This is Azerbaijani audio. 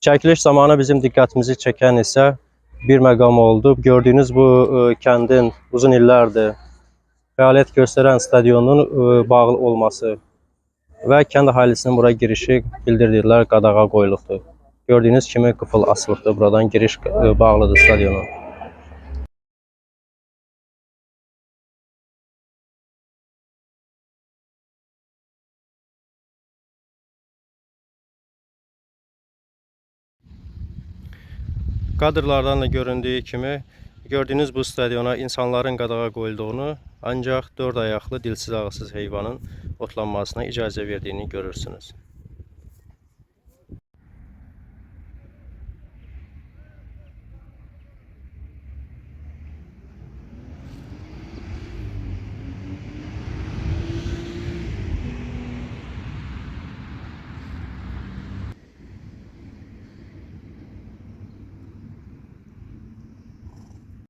Çəkiliş zamanı bizim diqqətimizi çəkən isə bir məqam oldu. Gördüyünüz bu kəndin uzun illərdir fəaliyyət göstərən stadionun bağlı olması və kənd əhalisinin bura girişi bildirdilər qadağa qoyuluqdur. Gördüyünüz kimi qıfıl asılıqdır. Buradan giriş bağlıdır stadiona. Kadrlardan da göründüyü kimi gördüyünüz bu stadiona insanların qadağa qoyulduğunu, ancaq 4 ayaqlı dilsiz ağızsız heyvanın otlanmasına icazə verdiyini görürsünüz.